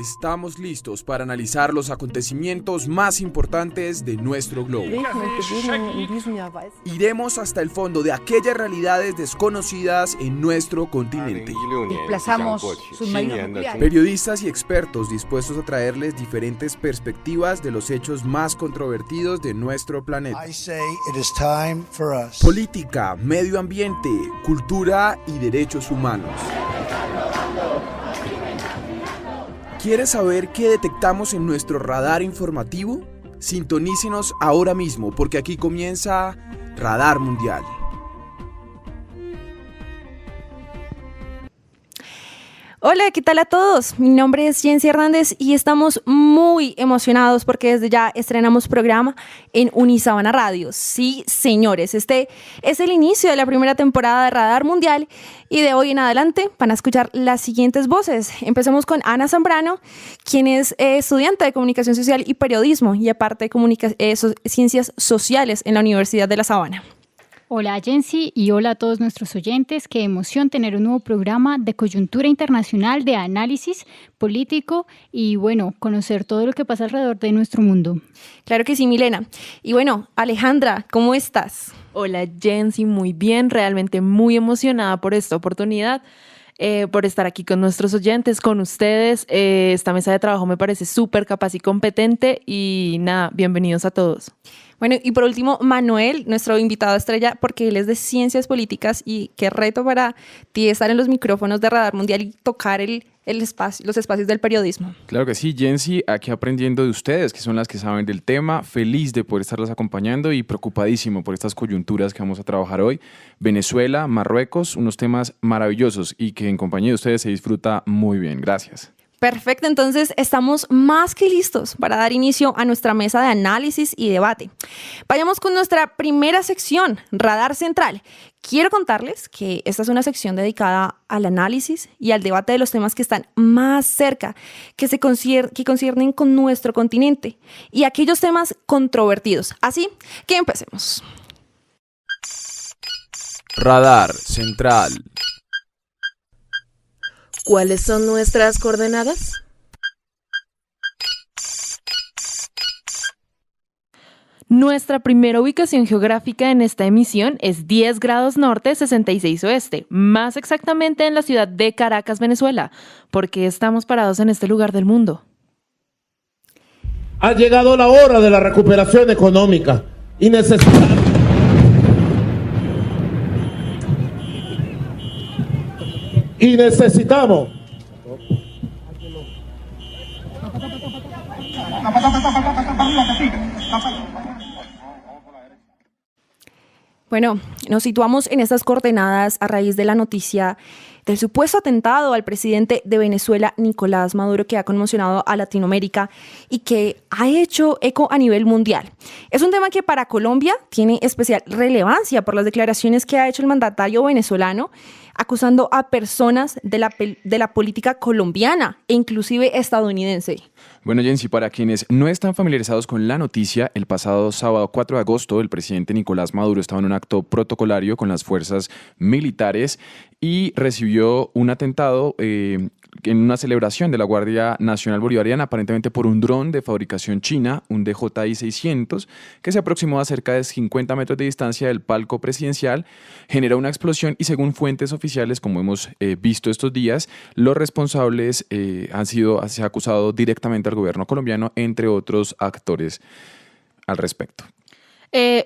Estamos listos para analizar los acontecimientos más importantes de nuestro globo. Iremos hasta el fondo de aquellas realidades desconocidas en nuestro continente. Desplazamos submarinos nucleares. Periodistas y expertos dispuestos a traerles diferentes perspectivas de los hechos más controvertidos de nuestro planeta. Política, medio ambiente, cultura y derechos humanos. ¿Quieres saber qué detectamos en nuestro radar informativo? Sintonícenos ahora mismo, porque aquí comienza Radar Mundial. Hola, ¿qué tal a todos? Mi nombre es Jensi Hernández y estamos muy emocionados porque desde ya estrenamos programa en Unisabana Radio. Sí, señores, este es el inicio de la primera temporada de Radar Mundial y de hoy en adelante van a escuchar las siguientes voces. Empecemos con Ana Zambrano, quien es estudiante de Comunicación Social y Periodismo y aparte de Ciencias Sociales en la Universidad de La Sabana. Hola Jensi y hola a todos nuestros oyentes. Qué emoción tener un nuevo programa de coyuntura internacional, de análisis político y bueno, conocer todo lo que pasa alrededor de nuestro mundo. Claro que sí, Milena. Y bueno, Alejandra, ¿cómo estás? Hola Jensi, muy bien, realmente muy emocionada por esta oportunidad. Por estar aquí con nuestros oyentes, con ustedes. Esta mesa de trabajo me parece súper capaz y competente y nada, bienvenidos a todos. Bueno, y por último, Manuel, nuestro invitado estrella, porque él es de Ciencias Políticas y qué reto para ti estar en los micrófonos de Radar Mundial y tocar los espacios del periodismo. Claro que sí, Jensi, aquí aprendiendo de ustedes, que son las que saben del tema, feliz de poder estarlas acompañando y preocupadísimo por estas coyunturas que vamos a trabajar hoy. Venezuela, Marruecos, unos temas maravillosos y que en compañía de ustedes se disfruta muy bien. Gracias. Perfecto, entonces estamos más que listos para dar inicio a nuestra mesa de análisis y debate. Vayamos con nuestra primera sección, Radar Central. Quiero contarles que esta es una sección dedicada al análisis y al debate de los temas que están más cerca, que conciernen con nuestro continente y aquellos temas controvertidos. Así que empecemos. Radar Central. ¿Cuáles son nuestras coordenadas? Nuestra primera ubicación geográfica en esta emisión es 10 grados norte, 66 oeste, más exactamente en la ciudad de Caracas, Venezuela. ¿Por qué estamos parados en este lugar del mundo? Ha llegado la hora de la recuperación económica y necesitamos Bueno, nos situamos en estas coordenadas a raíz de la noticia del supuesto atentado al presidente de Venezuela, Nicolás Maduro, que ha conmocionado a Latinoamérica y que ha hecho eco a nivel mundial. Es un tema que para Colombia tiene especial relevancia por las declaraciones que ha hecho el mandatario venezolano, acusando a personas de la política colombiana e inclusive estadounidense. Bueno, Jensi, para quienes no están familiarizados con la noticia, el pasado sábado 4 de agosto el presidente Nicolás Maduro estaba en un acto protocolario con las fuerzas militares y recibió un atentado en una celebración de la Guardia Nacional Bolivariana, aparentemente por un dron de fabricación china, un DJI-600, que se aproximó a cerca de 50 metros de distancia del palco presidencial, generó una explosión y según fuentes oficiales, como hemos visto estos días, los responsables se ha acusado directamente al gobierno colombiano, entre otros actores al respecto.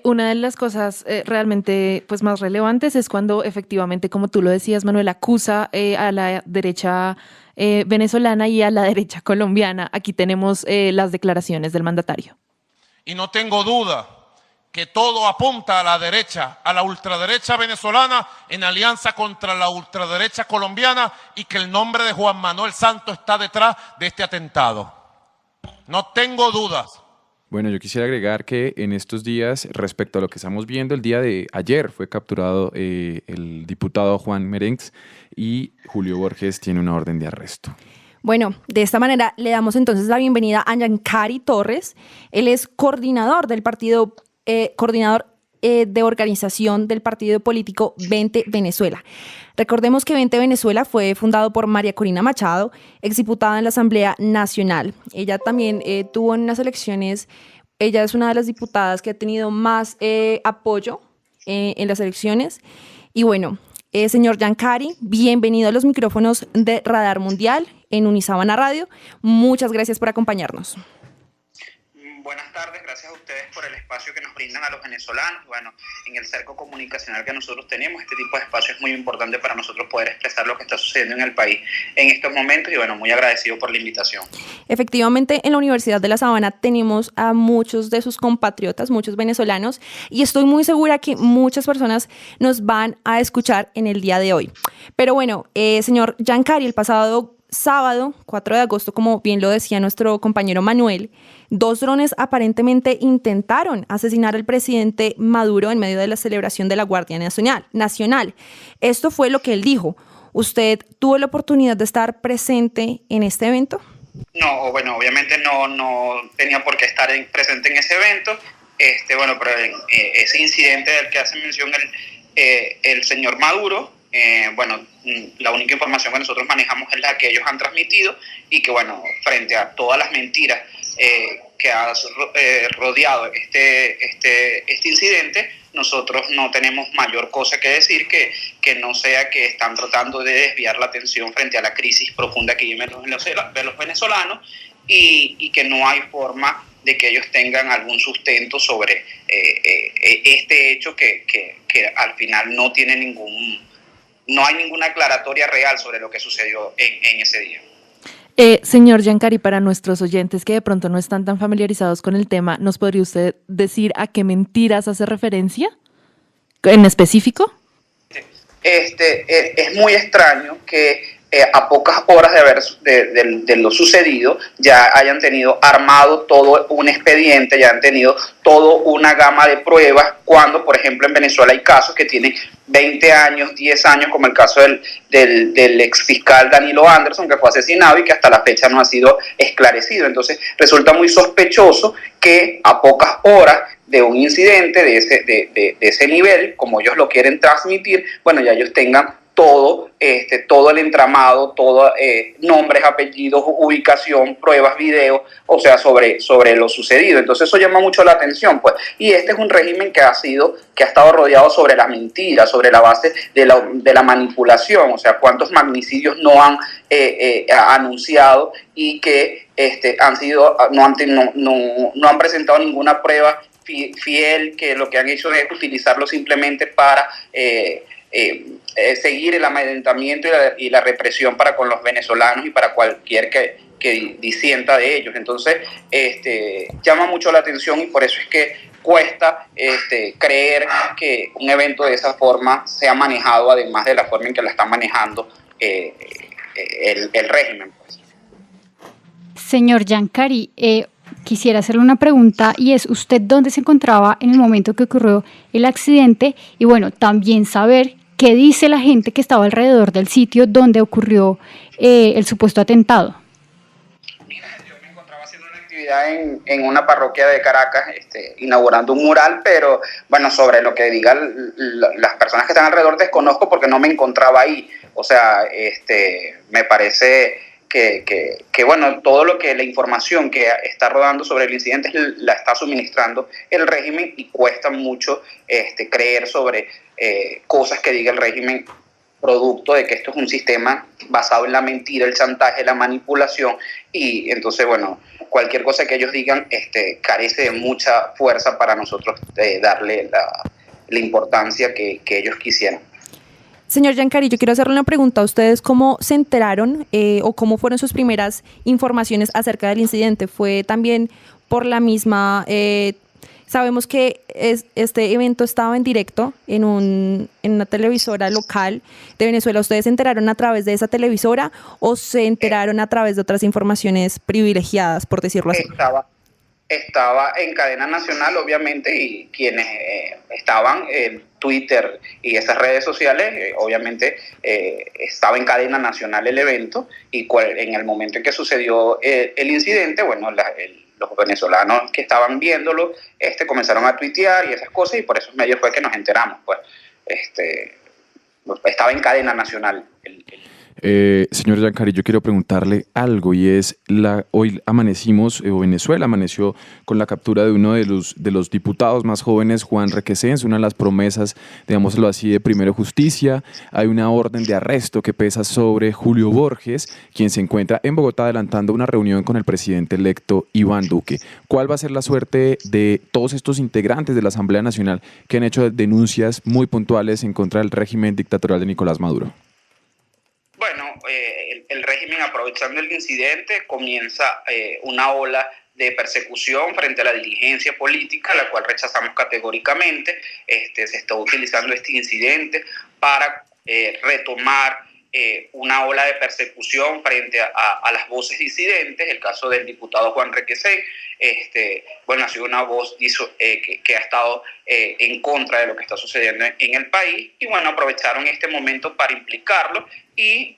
Una de las cosas realmente más relevantes es cuando efectivamente, como tú lo decías, Manuel, acusa a la derecha venezolana y a la derecha colombiana. Aquí tenemos las declaraciones del mandatario. Y no tengo duda que todo apunta a la derecha, a la ultraderecha venezolana en alianza contra la ultraderecha colombiana y que el nombre de Juan Manuel Santos está detrás de este atentado. No tengo dudas. Bueno, yo quisiera agregar que en estos días, respecto a lo que estamos viendo, el día de ayer fue capturado el diputado Juan Merengues y Julio Borges tiene una orden de arresto. Bueno, de esta manera le damos entonces la bienvenida a Yancari Torres. Él es coordinador del partido, coordinador de organización del partido político 20 Venezuela. Recordemos que 20 Venezuela fue fundado por María Corina Machado, exdiputada en la Asamblea Nacional. Ella también tuvo en unas elecciones, ella es una de las diputadas que ha tenido más apoyo en las elecciones. Y bueno, señor Giancari, bienvenido a los micrófonos de Radar Mundial en Unisabana Radio. Muchas gracias por acompañarnos. Buenas tardes, gracias a ustedes por el espacio que nos brindan a los venezolanos. Bueno, en el cerco comunicacional que nosotros tenemos, este tipo de espacio es muy importante para nosotros poder expresar lo que está sucediendo en el país en estos momentos y bueno, muy agradecido por la invitación. Efectivamente, en la Universidad de La Sabana tenemos a muchos de sus compatriotas, muchos venezolanos, y estoy muy segura que muchas personas nos van a escuchar en el día de hoy. Pero bueno, señor Giancari, el pasado sábado, 4 de agosto, como bien lo decía nuestro compañero Manuel, 2 drones aparentemente intentaron asesinar al presidente Maduro en medio de la celebración de la Guardia Nacional. Esto fue lo que él dijo. ¿Usted tuvo la oportunidad de estar presente en este evento? No, bueno, obviamente no tenía por qué estar presente en ese evento. Bueno, pero ese incidente del que hace mención el señor Maduro, bueno, la única información que nosotros manejamos es la que ellos han transmitido y que, bueno, frente a todas las mentiras que ha rodeado este incidente, nosotros no tenemos mayor cosa que decir que no sea que están tratando de desviar la atención frente a la crisis profunda que viven los venezolanos y que no hay forma de que ellos tengan algún sustento sobre este hecho que al final no hay ninguna aclaratoria real sobre lo que sucedió en ese día. Señor Giancari, para nuestros oyentes que de pronto no están tan familiarizados con el tema, ¿nos podría usted decir a qué mentiras hace referencia en específico? Es muy extraño que a pocas horas de lo sucedido ya hayan tenido armado todo un expediente, ya han tenido toda una gama de pruebas, cuando por ejemplo en Venezuela hay casos que tienen 20 años, 10 años, como el caso del ex fiscal Danilo Anderson, que fue asesinado y que hasta la fecha no ha sido esclarecido. Entonces resulta muy sospechoso que a pocas horas de un incidente de ese nivel, como ellos lo quieren transmitir, bueno, ya ellos tengan todo el entramado, todo nombres, apellidos, ubicación, pruebas, videos, o sea, sobre lo sucedido. Entonces eso llama mucho la atención, pues. Y este es un régimen que ha estado rodeado sobre la mentira, sobre la base de la manipulación, o sea, cuántos magnicidios no han anunciado y que no han presentado ninguna prueba fiel, que lo que han hecho es utilizarlo simplemente para seguir el amedrentamiento y la represión para con los venezolanos y para cualquier que disienta de ellos. Entonces, llama mucho la atención y por eso es que cuesta creer que un evento de esa forma sea manejado, además de la forma en que la está manejando el régimen. Pues. Señor Giancari, quisiera hacerle una pregunta y es, ¿usted dónde se encontraba en el momento que ocurrió el accidente? Y bueno, también saber qué dice la gente que estaba alrededor del sitio donde ocurrió el supuesto atentado. Mira, yo me encontraba haciendo una actividad en una parroquia de Caracas, inaugurando un mural, pero bueno, sobre lo que digan las personas que están alrededor desconozco porque no me encontraba ahí. O sea, me parece que bueno, todo la información que está rodando sobre el incidente la está suministrando el régimen y cuesta mucho creer sobre cosas que diga el régimen, producto de que esto es un sistema basado en la mentira, el chantaje, la manipulación, y entonces bueno, cualquier cosa que ellos digan carece de mucha fuerza para nosotros darle la importancia que ellos quisieran. Señor Giancari, yo quiero hacerle una pregunta a ustedes. ¿Cómo se enteraron o cómo fueron sus primeras informaciones acerca del incidente? ¿Fue también por la misma... sabemos que este evento estaba en directo en una televisora local de Venezuela. ¿Ustedes se enteraron a través de esa televisora o se enteraron a través de otras informaciones privilegiadas, por decirlo así? Estaba en cadena nacional, obviamente, y quienes estaban en Twitter y esas redes sociales, obviamente estaba en cadena nacional el evento, y en el momento en que sucedió el incidente, bueno, los venezolanos que estaban viéndolo comenzaron a tuitear y esas cosas, y por esos medios fue que nos enteramos. Pues estaba en cadena nacional Señor Giancari, yo quiero preguntarle algo, y es, hoy amanecimos, Venezuela amaneció con la captura de uno de los diputados más jóvenes, Juan Requesens, una de las promesas, digámoslo así, de Primero Justicia. Hay una orden de arresto que pesa sobre Julio Borges, quien se encuentra en Bogotá adelantando una reunión con el presidente electo Iván Duque. ¿Cuál va a ser la suerte de todos estos integrantes de la Asamblea Nacional que han hecho denuncias muy puntuales en contra del régimen dictatorial de Nicolás Maduro? Bueno, el régimen, aprovechando el incidente, comienza una ola de persecución frente a la dirigencia política, la cual rechazamos categóricamente. Se está utilizando este incidente para retomar una ola de persecución frente a las voces disidentes. El caso del diputado Juan Requesens, ha sido una voz que ha estado en contra de lo que está sucediendo en el país, y aprovecharon este momento para implicarlo y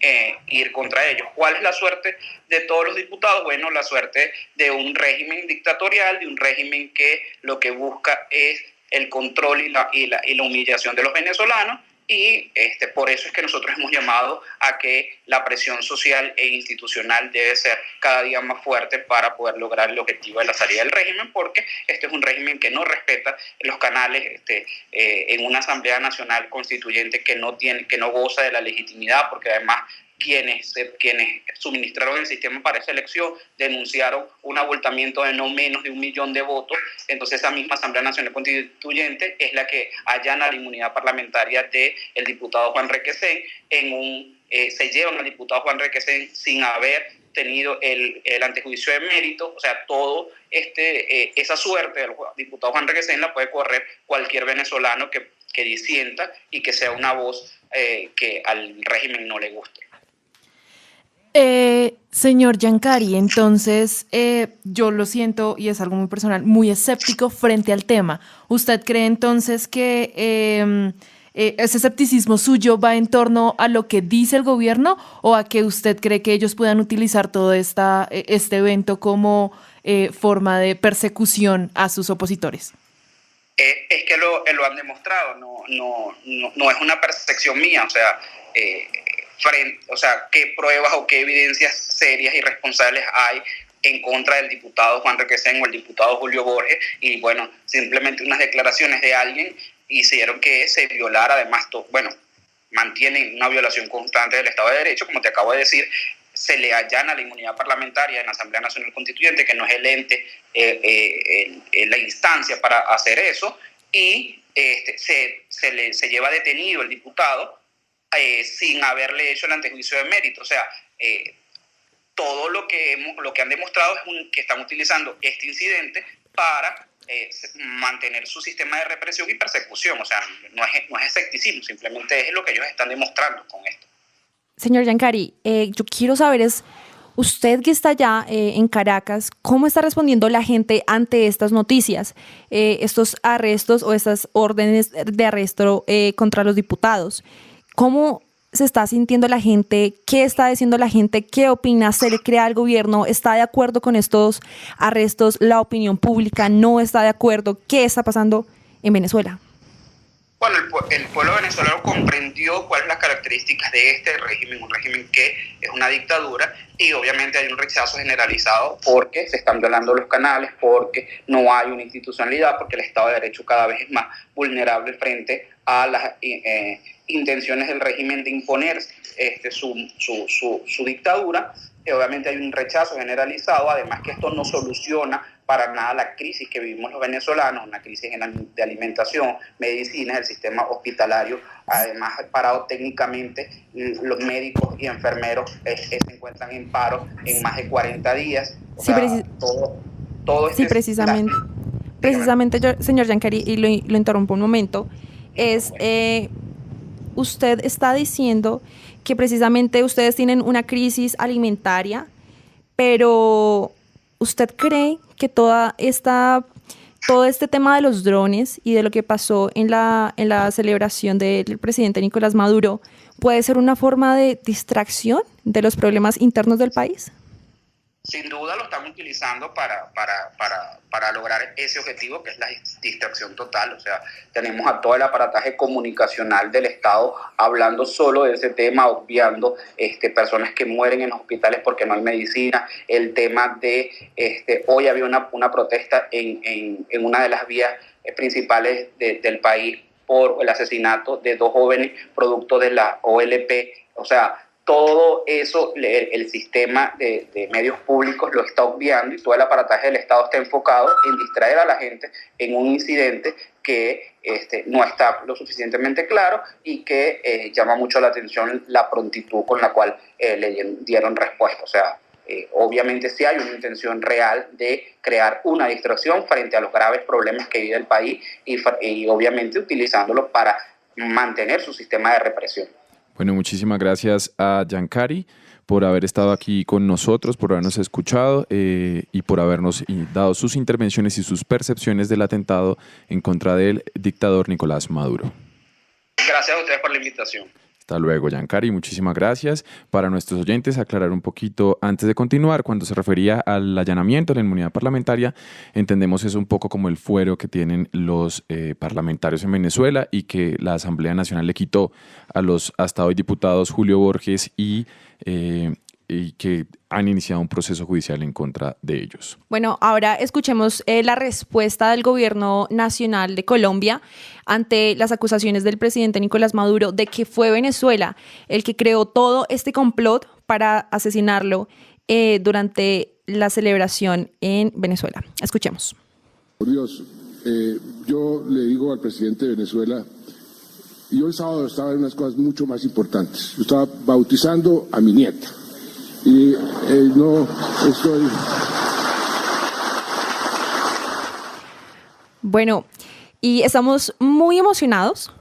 ir contra ellos. ¿Cuál es la suerte de todos los diputados? Bueno, la suerte de un régimen dictatorial, de un régimen que lo que busca es el control y la humillación de los venezolanos. Y por eso es que nosotros hemos llamado a que la presión social e institucional debe ser cada día más fuerte para poder lograr el objetivo de la salida del régimen, porque este es un régimen que no respeta los canales en una Asamblea Nacional Constituyente que no goza de la legitimidad, porque además quienes suministraron el sistema para esa elección denunciaron un abultamiento de no menos de 1 millón de votos. Entonces esa misma Asamblea Nacional Constituyente es la que allana la inmunidad parlamentaria del diputado Juan Requesens. Se llevan al diputado Juan Requesens sin haber tenido el antejuicio de mérito. O sea, todo esa suerte del diputado Juan Requesens la puede correr cualquier venezolano que disienta y que sea una voz que al régimen no le guste. Señor Giancari, entonces yo lo siento, y es algo muy personal, muy escéptico frente al tema. ¿Usted cree entonces que ese escepticismo suyo va en torno a lo que dice el gobierno, o a que usted cree que ellos puedan utilizar todo este evento como forma de persecución a sus opositores? Es que lo han demostrado, no es una percepción mía, qué pruebas o qué evidencias serias y responsables hay en contra del diputado Juan Requesens o el diputado Julio Borges. Y simplemente unas declaraciones de alguien hicieron que se violara, además, mantienen una violación constante del Estado de Derecho. Como te acabo de decir, se le allana la inmunidad parlamentaria en la Asamblea Nacional Constituyente, que no es el ente, la instancia para hacer eso, y se lleva detenido el diputado sin haberle hecho el antejuicio de mérito. Todo lo que han demostrado es que están utilizando este incidente para mantener su sistema de represión y persecución. No es escepticismo, simplemente es lo que ellos están demostrando con esto. Señor Giancari, yo quiero saber, usted que está allá en Caracas, ¿cómo está respondiendo la gente ante estas noticias, estos arrestos o estas órdenes de arresto contra los diputados? ¿Cómo se está sintiendo la gente? ¿Qué está diciendo la gente? ¿Qué opina? ¿Se le cree al gobierno? ¿Está de acuerdo con estos arrestos? ¿La opinión pública no está de acuerdo? ¿Qué está pasando en Venezuela? Bueno, el pueblo venezolano comprendió cuáles son las características de este régimen, un régimen que es una dictadura, y obviamente hay un rechazo generalizado porque se están violando los canales, porque no hay una institucionalidad, porque el Estado de Derecho cada vez es más vulnerable frente a las intenciones del régimen de imponer su dictadura. Obviamente hay un rechazo generalizado, además que esto no soluciona para nada la crisis que vivimos los venezolanos, una crisis de alimentación, medicinas, el sistema hospitalario. Además, parado técnicamente, los médicos y enfermeros se encuentran en paro en más de 40 días. Precisamente, señor Giancari, y lo interrumpo un momento, usted está diciendo que precisamente ustedes tienen una crisis alimentaria, pero ¿usted cree que todo este tema de los drones y de lo que pasó en la celebración del presidente Nicolás Maduro puede ser una forma de distracción de los problemas internos del país? sin duda lo están utilizando para lograr ese objetivo, que es la distracción total. O sea, tenemos a todo el aparataje comunicacional del Estado hablando solo de ese tema, obviando personas que mueren en hospitales porque no hay medicina. El tema de, hoy había una protesta en una de las vías principales del país por el asesinato de 2 jóvenes producto de la OLP. O sea, todo eso el sistema de medios públicos lo está obviando, y todo el aparataje del Estado está enfocado en distraer a la gente en un incidente que no está lo suficientemente claro, y que llama mucho la atención la prontitud con la cual le dieron respuesta. O sea, obviamente sí hay una intención real de crear una distracción frente a los graves problemas que vive el país, y obviamente utilizándolo para mantener su sistema de represión. Bueno, muchísimas gracias a Giancari por haber estado aquí con nosotros, por habernos escuchado y por habernos dado sus intervenciones y sus percepciones del atentado en contra del dictador Nicolás Maduro. Gracias a ustedes por la invitación. Hasta luego, Giancari, muchísimas gracias. Para nuestros oyentes, aclarar un poquito antes de continuar, cuando se refería al allanamiento de la inmunidad parlamentaria, entendemos eso un poco como el fuero que tienen los parlamentarios en Venezuela, y que la Asamblea Nacional le quitó a los hasta hoy diputados Julio Borges y que han iniciado un proceso judicial en contra de ellos. Bueno, ahora escuchemos la respuesta del Gobierno Nacional de Colombia ante las acusaciones del presidente Nicolás Maduro de que fue Venezuela el que creó todo este complot para asesinarlo durante la celebración en Venezuela. Escuchemos. Por Dios, yo le digo al presidente de Venezuela, yo el sábado estaba en unas cosas mucho más importantes. Yo estaba bautizando a mi nieta. Y no estoy... Bueno, y estamos muy emocionados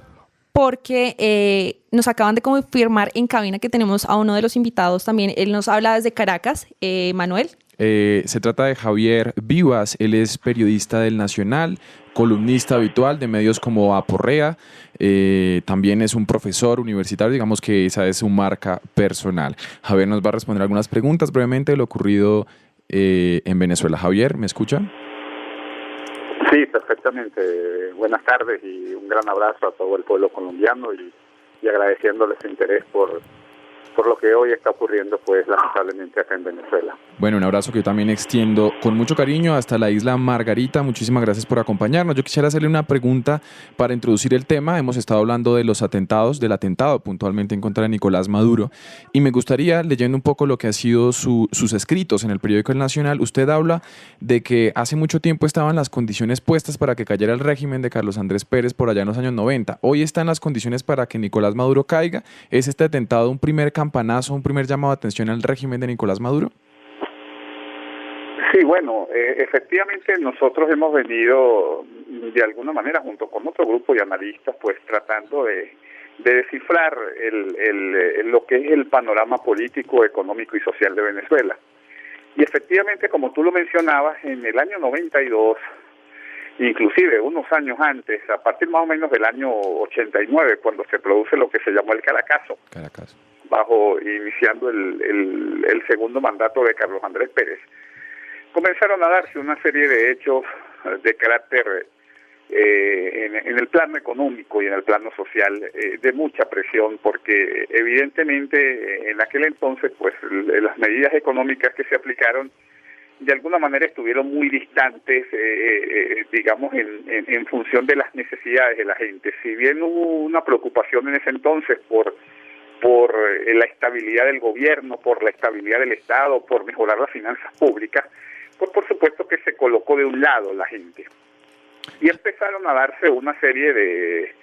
porque nos acaban de confirmar en cabina que tenemos a uno de los invitados también. Él nos habla desde Caracas, Manuel. Se trata de Javier Vivas. Él es periodista del Nacional, columnista habitual de medios como Aporrea. También es un profesor universitario, digamos que esa es su marca personal. Javier nos va a responder algunas preguntas brevemente de lo ocurrido en Venezuela. Javier, ¿me escucha? Sí, perfectamente. Buenas tardes y un gran abrazo a todo el pueblo colombiano y agradeciéndoles su interés por lo que hoy está ocurriendo, pues lamentablemente acá en Venezuela. Bueno, un abrazo que yo también extiendo con mucho cariño hasta la isla Margarita. Muchísimas gracias por acompañarnos. Yo quisiera hacerle una pregunta para introducir el tema. Hemos estado hablando de los atentados, del atentado puntualmente en contra de Nicolás Maduro, y me gustaría, leyendo un poco lo que ha sido sus escritos en el periódico El Nacional, usted habla de que hace mucho tiempo estaban las condiciones puestas para que cayera el régimen de Carlos Andrés Pérez por allá en los años 90. Hoy están las condiciones para que Nicolás Maduro caiga. ¿Es este atentado un primer campanazo, un primer llamado de atención al régimen de Nicolás Maduro? Sí, bueno, efectivamente nosotros hemos venido de alguna manera junto con otro grupo de analistas pues tratando de descifrar lo que es el panorama político, económico y social de Venezuela. Y efectivamente, como tú lo mencionabas, en el año 92, inclusive unos años antes, a partir más o menos del año 89, cuando se produce lo que se llamó el Caracazo, iniciando el segundo mandato de Carlos Andrés Pérez, comenzaron a darse una serie de hechos de carácter en el plano económico y en el plano social de mucha presión, porque evidentemente en aquel entonces pues las medidas económicas que se aplicaron de alguna manera estuvieron muy distantes, digamos, en función de las necesidades de la gente. Si bien hubo una preocupación en ese entonces por la estabilidad del gobierno, por la estabilidad del Estado, por mejorar las finanzas públicas, pues por supuesto que se colocó de un lado la gente. Y empezaron a darse una serie de,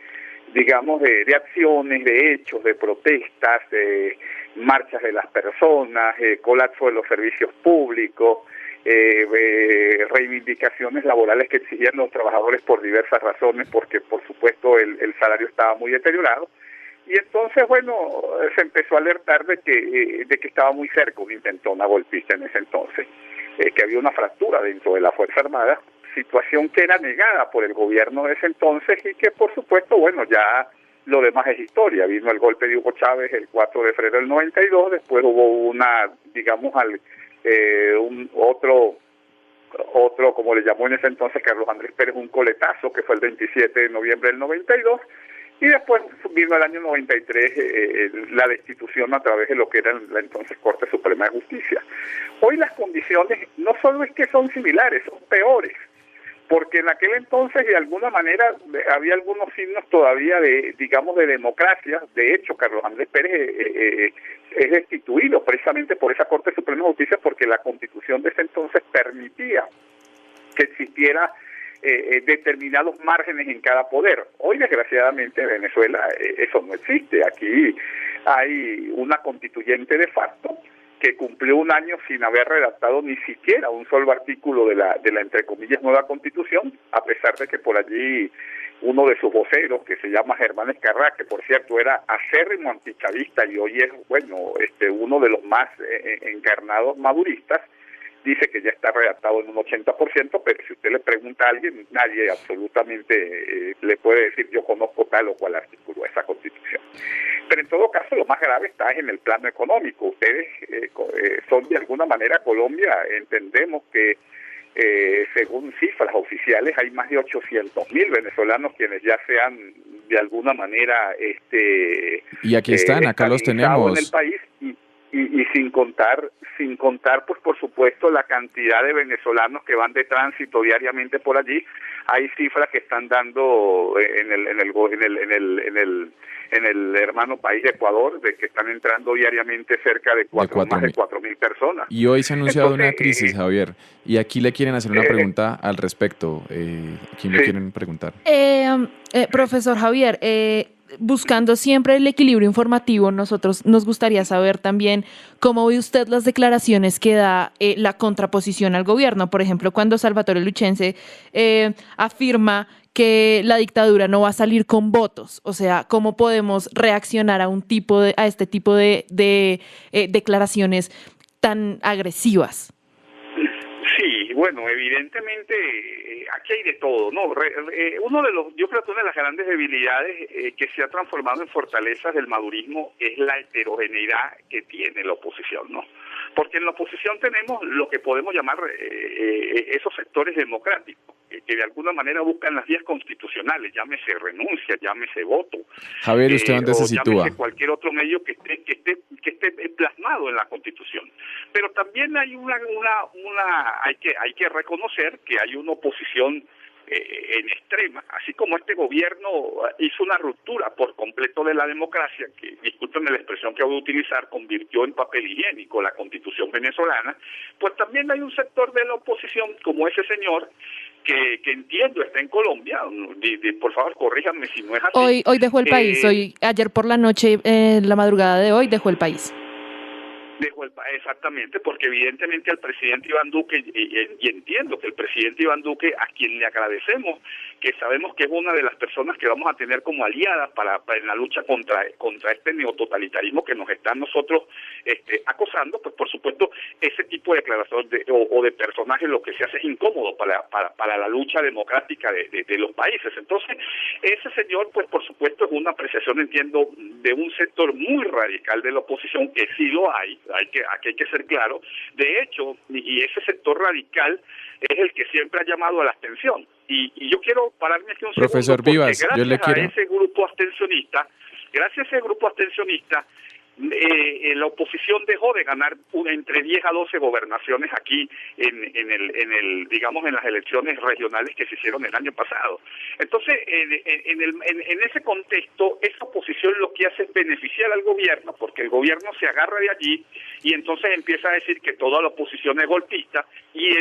digamos, de acciones, de hechos, de protestas, de marchas de las personas, colapso de los servicios públicos, reivindicaciones laborales que exigían los trabajadores por diversas razones, porque por supuesto el salario estaba muy deteriorado. Y entonces, bueno, se empezó a alertar de que estaba muy cerca una intentona golpista en ese entonces, que había una fractura dentro de la Fuerza Armada, situación que era negada por el gobierno de ese entonces y que, por supuesto, bueno, ya lo demás es historia. Vino el golpe de Hugo Chávez el 4 de febrero del 92, después hubo una, digamos, otro, como le llamó en ese entonces Carlos Andrés Pérez, un coletazo, que fue el 27 de noviembre del 92, y después vino el año 93 la destitución a través de lo que era la entonces Corte Suprema de Justicia. Hoy las condiciones no solo es que son similares, son peores, porque en aquel entonces de alguna manera había algunos signos todavía de democracia. De hecho, Carlos Andrés Pérez es destituido precisamente por esa Corte Suprema de Justicia, porque la Constitución de ese entonces permitía que existiera determinados márgenes en cada poder. Hoy, desgraciadamente, en Venezuela eso no existe. Aquí hay una constituyente de facto que cumplió un año sin haber redactado ni siquiera un solo artículo de la entre comillas nueva Constitución, a pesar de que por allí uno de sus voceros, que se llama Germán Escarrá, que por cierto era acérrimo antichavista y hoy es uno de los más encarnados maduristas, dice que ya está redactado en un 80%, pero si usted le pregunta a alguien, nadie absolutamente le puede decir yo conozco tal o cual artículo de esa Constitución. Pero en todo caso, lo más grave está en el plano económico. Ustedes son de alguna manera Colombia, entendemos que según cifras oficiales hay más de 800.000 venezolanos quienes ya se han de alguna manera y aquí están, acá los tenemos en el país, y sin contar pues por supuesto la cantidad de venezolanos que van de tránsito diariamente por allí. Hay cifras que están dando en el hermano país de Ecuador, de que están entrando diariamente cerca de más de 4.000 personas. Y hoy se ha anunciado una crisis, Javier, y aquí le quieren hacer una pregunta al respecto. ¿Quién le quieren preguntar? Profesor Javier, buscando siempre el equilibrio informativo, nosotros nos gustaría saber también cómo ve usted las declaraciones que da la contraposición al gobierno. Por ejemplo, cuando Salvatore Luchense afirma que la dictadura no va a salir con votos. O sea, ¿cómo podemos reaccionar a este tipo de declaraciones tan agresivas? Sí, bueno, evidentemente aquí hay de todo, ¿no? Yo creo que una de las grandes debilidades que se ha transformado en fortalezas del madurismo es la heterogeneidad que tiene la oposición, ¿no? Porque en la oposición tenemos lo que podemos llamar esos sectores democráticos, que de alguna manera buscan las vías constitucionales, llámese renuncia, llámese voto. Javier, ¿usted dónde se sitúa? Llámese cualquier otro medio que esté plasmado en la Constitución. Pero también hay hay que reconocer que hay una oposición en extrema, así como este gobierno hizo una ruptura por completo de la democracia, que, discúlpenme la expresión que voy a utilizar, convirtió en papel higiénico la Constitución venezolana, pues también hay un sector de la oposición, como ese señor, que entiendo está en Colombia, por favor corríjanme si no es así. Hoy dejó el país, ayer por la noche, la madrugada de hoy, dejó el país. Exactamente, porque evidentemente al presidente Iván Duque, y entiendo que el presidente Iván Duque, a quien le agradecemos, que sabemos que es una de las personas que vamos a tener como aliadas para en la lucha contra este neototalitarismo que nos está nosotros acosando, pues por supuesto ese tipo de declaraciones o de personajes lo que se hace es incómodo para la lucha democrática de los países. Entonces, ese señor, pues por supuesto es una apreciación, entiendo, de un sector muy radical de la oposición, que sí lo hay, aquí hay que ser claro. De hecho, y ese sector radical es el que siempre ha llamado a la abstención. Y yo quiero pararme aquí un Profesor segundo, Vivas, porque yo le quiero... gracias a ese grupo abstencionista, la oposición dejó de ganar entre 10 a 12 gobernaciones aquí digamos en las elecciones regionales que se hicieron el año pasado. Entonces, en ese contexto, esa oposición lo que hace es beneficiar al gobierno, porque el gobierno se agarra de allí y entonces empieza a decir que toda la oposición es golpista y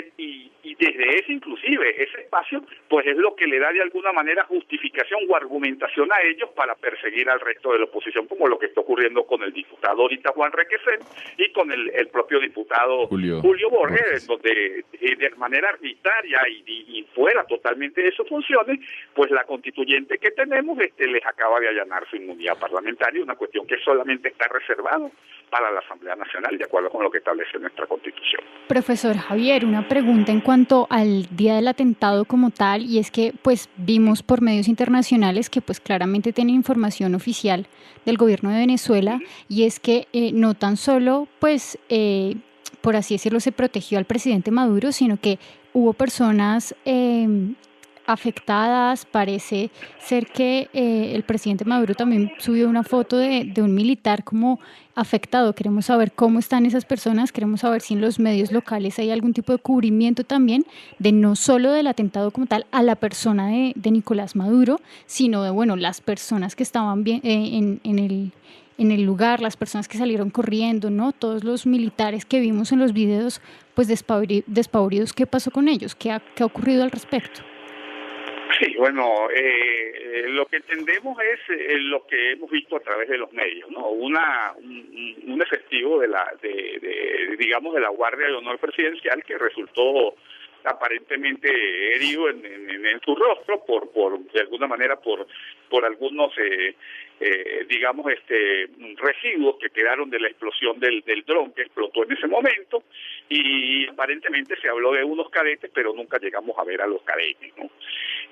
desde ese espacio, pues es lo que le da de alguna manera justificación o argumentación a ellos para perseguir al resto de la oposición, como lo que está ocurriendo con el diputado ahorita Juan Requesén y con el propio diputado Julio Borges, donde de manera arbitraria y fuera totalmente de sus funciones, pues la constituyente que tenemos les acaba de allanar su inmunidad parlamentaria, una cuestión que solamente está reservada para la Asamblea Nacional, de acuerdo con lo que establece nuestra Constitución. Profesor Javier, una pregunta en cuanto al día del atentado como tal, y es que pues vimos por medios internacionales que pues claramente tienen información oficial del gobierno de Venezuela, y es que no tan solo pues por así decirlo, se protegió al presidente Maduro, sino que hubo personas afectadas. Parece ser que el presidente Maduro también subió una foto de un militar como afectado. Queremos saber cómo están esas personas, queremos saber si en los medios locales hay algún tipo de cubrimiento también de no solo del atentado como tal a la persona de Nicolás Maduro, sino de, bueno, las personas que estaban bien, en el lugar, las personas que salieron corriendo, ¿no? Todos los militares que vimos en los videos, pues despavoridos. ¿Qué pasó con ellos? ¿Qué ha ocurrido al respecto? Sí, bueno, lo que entendemos es lo que hemos visto a través de los medios, ¿no? Un efectivo digamos de la Guardia de Honor Presidencial que resultó aparentemente herido en su rostro de alguna manera por algunos digamos residuos que quedaron de la explosión del dron que explotó en ese momento, y aparentemente se habló de unos cadetes, pero nunca llegamos a ver a los cadetes, ¿no?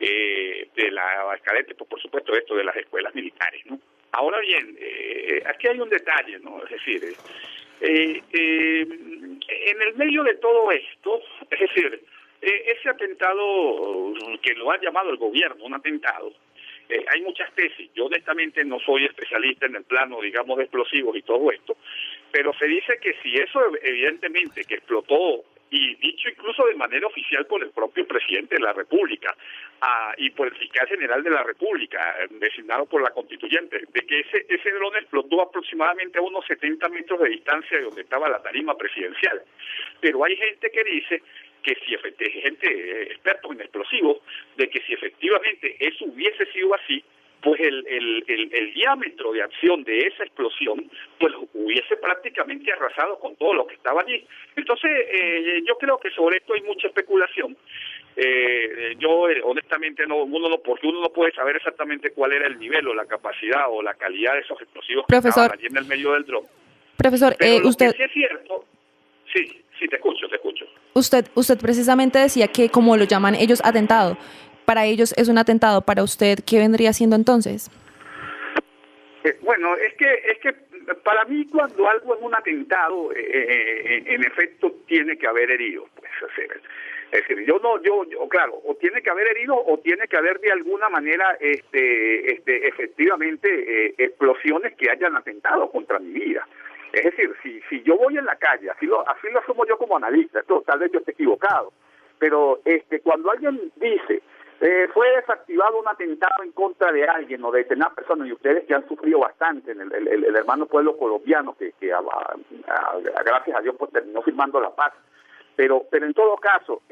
De las cadetes, pues por supuesto esto de las escuelas militares, ¿no? Ahora bien, aquí hay un detalle, ¿no? Es decir, en el medio de todo esto, es decir, ese atentado que lo ha llamado el gobierno un atentado, hay muchas tesis. Yo honestamente no soy especialista en el plano, digamos, de explosivos y todo esto, pero se dice que si eso evidentemente que explotó, y dicho incluso de manera oficial por el propio presidente de la República y por el fiscal general de la República, designado por la constituyente, de que ese dron explotó aproximadamente a unos 70 metros de distancia de donde estaba la tarima presidencial. Pero hay gente que dice que si gente expertos en explosivos, de que si efectivamente eso hubiese sido así, pues el diámetro de acción de esa explosión pues hubiese prácticamente arrasado con todo lo que estaba allí. Entonces yo creo que sobre esto hay mucha especulación. Yo honestamente porque uno no puede saber exactamente cuál era el nivel o la capacidad o la calidad de esos explosivos que estaban allí en el medio del dron. Profesor, pero usted... que sí es cierto, sí, te escucho. Usted precisamente decía que, como lo llaman ellos, atentado. Para ellos es un atentado. Para usted, ¿qué vendría siendo entonces? Bueno, es que para mí cuando algo es un atentado, en efecto tiene que haber herido. Pues, es decir, claro, o tiene que haber herido o tiene que haber de alguna manera, efectivamente, explosiones que hayan atentado contra mi vida. Es decir, si yo voy en la calle, así lo asumo yo como analista, esto, tal vez yo esté equivocado, pero cuando alguien dice fue desactivado un atentado en contra de alguien o de determinadas personas, y ustedes que han sufrido bastante en el hermano pueblo colombiano, que gracias a Dios pues terminó firmando la paz, pero en todo caso,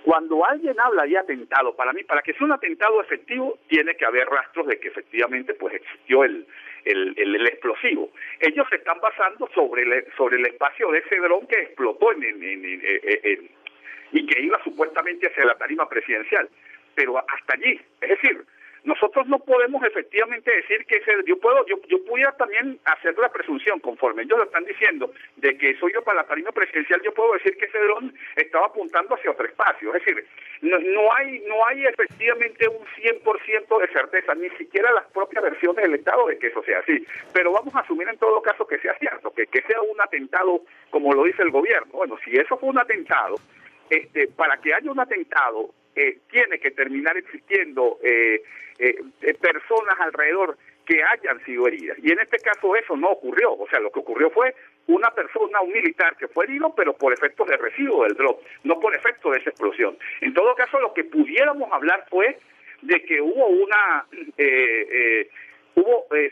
cuando alguien habla de atentado, para mí, para que sea un atentado efectivo, tiene que haber rastros de que efectivamente pues existió el explosivo. Ellos se están basando sobre el espacio de ese dron que explotó y que iba supuestamente hacia la tarima presidencial, pero hasta allí. Es decir, nosotros no podemos efectivamente decir que yo pudiera también hacer la presunción, conforme ellos lo están diciendo, de que eso iba para la tarima presidencial. Yo puedo decir que ese dron estaba apuntando hacia otro espacio. Es decir, no hay efectivamente un 100% de certeza, ni siquiera las propias versiones del Estado de que eso sea así. Pero vamos a asumir en todo caso que sea cierto, que sea un atentado, como lo dice el gobierno. Bueno, si eso fue un atentado, para que haya un atentado, tiene que terminar existiendo personas alrededor que hayan sido heridas. Y en este caso eso no ocurrió. O sea, lo que ocurrió fue un militar que fue herido, pero por efectos de residuo del dron, no por efecto de esa explosión. En todo caso, lo que pudiéramos hablar fue de que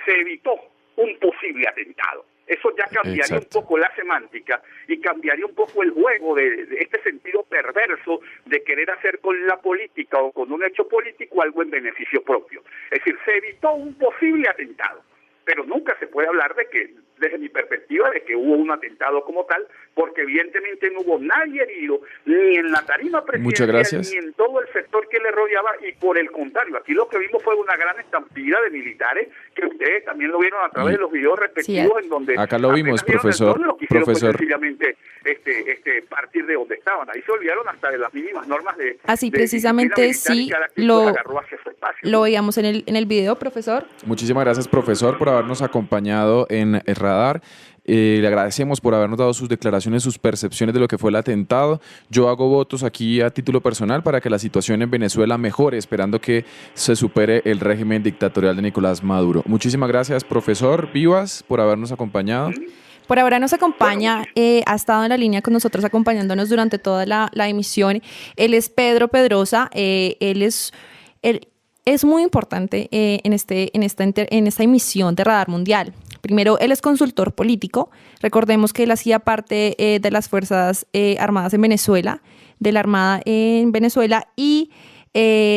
se evitó un posible atentado. Eso ya cambiaría un poco la semántica y cambiaría un poco el juego de este sentido perverso de querer hacer con la política o con un hecho político algo en beneficio propio. Es decir, se evitó un posible atentado, pero nunca se puede hablar de que, desde mi perspectiva, de que hubo un atentado como tal, porque evidentemente no hubo nadie herido, ni en la tarima presidencial, ni en todo el sector que le rodeaba, y por el contrario, aquí lo que vimos fue una gran estampida de militares, que ustedes también lo vieron a través de los videos respectivos, en donde acá lo vimos, profesor. Pues, sencillamente partir de donde estaban. Ahí se olvidaron hasta de las mínimas normas de... Así precisamente sí, lo veíamos en el video, profesor. Muchísimas gracias, profesor, por habernos acompañado en Radar. Le agradecemos por habernos dado sus declaraciones, sus percepciones de lo que fue el atentado. Yo hago votos aquí a título personal para que la situación en Venezuela mejore, esperando que se supere el régimen dictatorial de Nicolás Maduro. Muchísimas gracias, profesor Vivas, por habernos acompañado. Por ahora nos acompaña, ha estado en la línea con nosotros acompañándonos durante toda la emisión. Él es Pedro Pedrosa, él es muy importante en esta emisión de Radar Mundial. Primero, él es consultor político. Recordemos que él hacía parte de las Fuerzas Armadas en Venezuela, de la Armada en Venezuela, y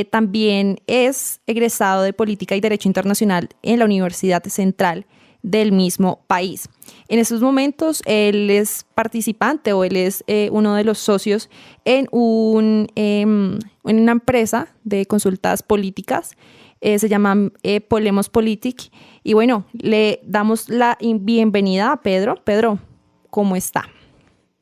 también es egresado de Política y Derecho Internacional en la Universidad Central del mismo país. En estos momentos, él es participante o él es uno de los socios en una empresa de consultas políticas. Se llama Polemos Politic. Y bueno, le damos la bienvenida a Pedro. Pedro, ¿cómo está?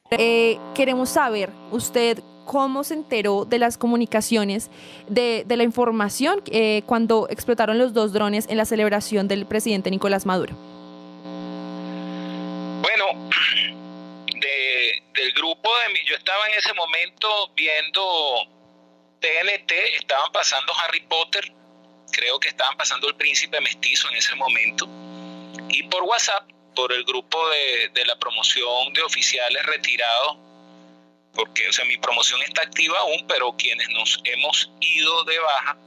Queremos saber, usted, ¿cómo se enteró de las comunicaciones, de la información cuando explotaron los 2 drones en la celebración del presidente Nicolás Maduro? Bueno, del grupo yo estaba en ese momento viendo TNT, estaban pasando Harry Potter, creo que estaban pasando El Príncipe Mestizo en ese momento, y por WhatsApp, por el grupo de la promoción de oficiales retirados, porque mi promoción está activa aún, pero quienes nos hemos ido de baja,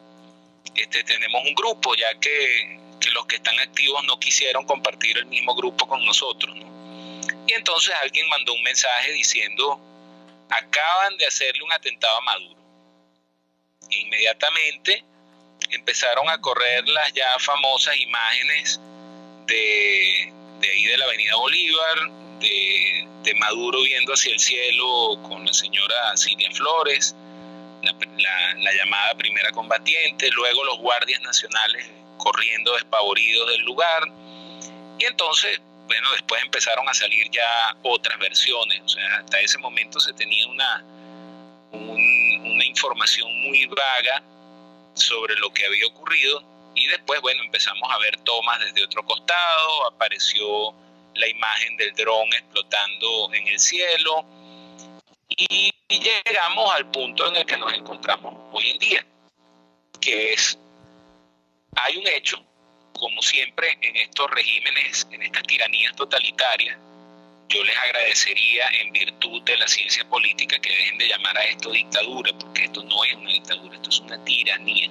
tenemos un grupo, ya que los que están activos no quisieron compartir el mismo grupo con nosotros, ¿no? Y entonces alguien mandó un mensaje diciendo: acaban de hacerle un atentado a Maduro. E inmediatamente empezaron a correr las ya famosas imágenes de ahí de la Avenida Bolívar, de Maduro viendo hacia el cielo con la señora Cilia Flores, la llamada primera combatiente, luego los guardias nacionales corriendo despavoridos del lugar. Y entonces, bueno, después empezaron a salir ya otras versiones. O sea, hasta ese momento se tenía una información muy vaga sobre lo que había ocurrido, y después, bueno, empezamos a ver tomas desde otro costado, apareció la imagen del dron explotando en el cielo, y llegamos al punto en el que nos encontramos hoy en día, que es, hay un hecho, como siempre en estos regímenes, en estas tiranías totalitarias. Yo les agradecería, en virtud de la ciencia política, que dejen de llamar a esto dictadura, porque esto no es una dictadura, esto es una tiranía.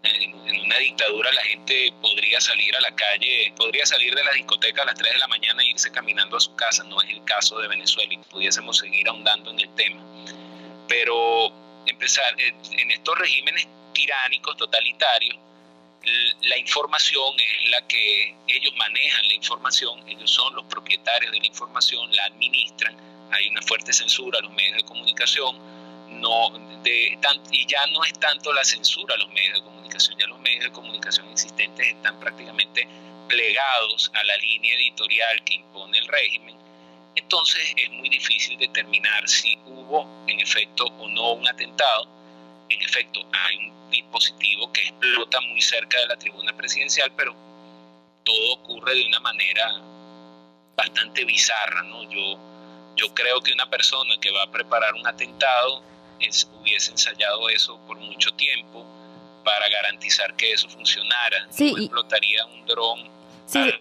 En una dictadura la gente podría salir a la calle, podría salir de la discoteca a las 3 de la mañana e irse caminando a su casa. No es el caso de Venezuela, y pudiésemos seguir ahondando en el tema. Pero empezar en estos regímenes tiránicos, totalitarios, la información es la que ellos manejan, la información, ellos son los propietarios de la información, la administran. Hay una fuerte censura a los medios de comunicación, y ya no es tanto la censura a los medios de comunicación, ya los medios de comunicación existentes están prácticamente plegados a la línea editorial que impone el régimen. Entonces es muy difícil determinar si hubo en efecto o no un atentado. En efecto, hay un dispositivo que explota muy cerca de la tribuna presidencial, pero todo ocurre de una manera bastante bizarra, ¿no? Yo creo que una persona que va a preparar un atentado hubiese ensayado eso por mucho tiempo para garantizar que eso funcionara. Sí, no explotaría un dron a la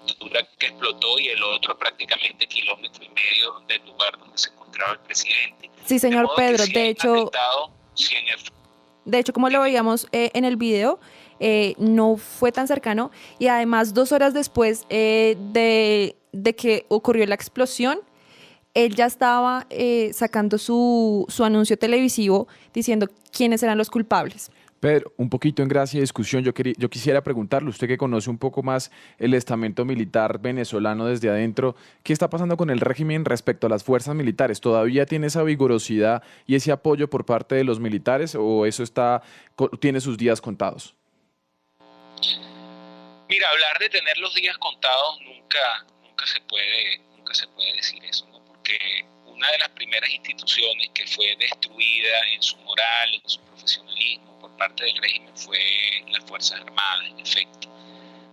altura que explotó y el otro prácticamente 1,5 kilómetros del lugar donde se encontraba el presidente. Sí, señor Pedro, de hecho, como lo veíamos en el video, no fue tan cercano, y además 2 horas después de que ocurrió la explosión, él ya estaba sacando su anuncio televisivo diciendo quiénes eran los culpables. Pedro, un poquito en gracia y discusión, yo quisiera preguntarle, usted que conoce un poco más el estamento militar venezolano desde adentro, ¿qué está pasando con el régimen respecto a las fuerzas militares? ¿Todavía tiene esa vigorosidad y ese apoyo por parte de los militares, o eso tiene sus días contados? Mira, hablar de tener los días contados nunca se puede decir eso, ¿no? Porque una de las primeras instituciones que fue destruida en su moral, en su profesionalismo por parte del régimen, fue las Fuerzas Armadas, en efecto.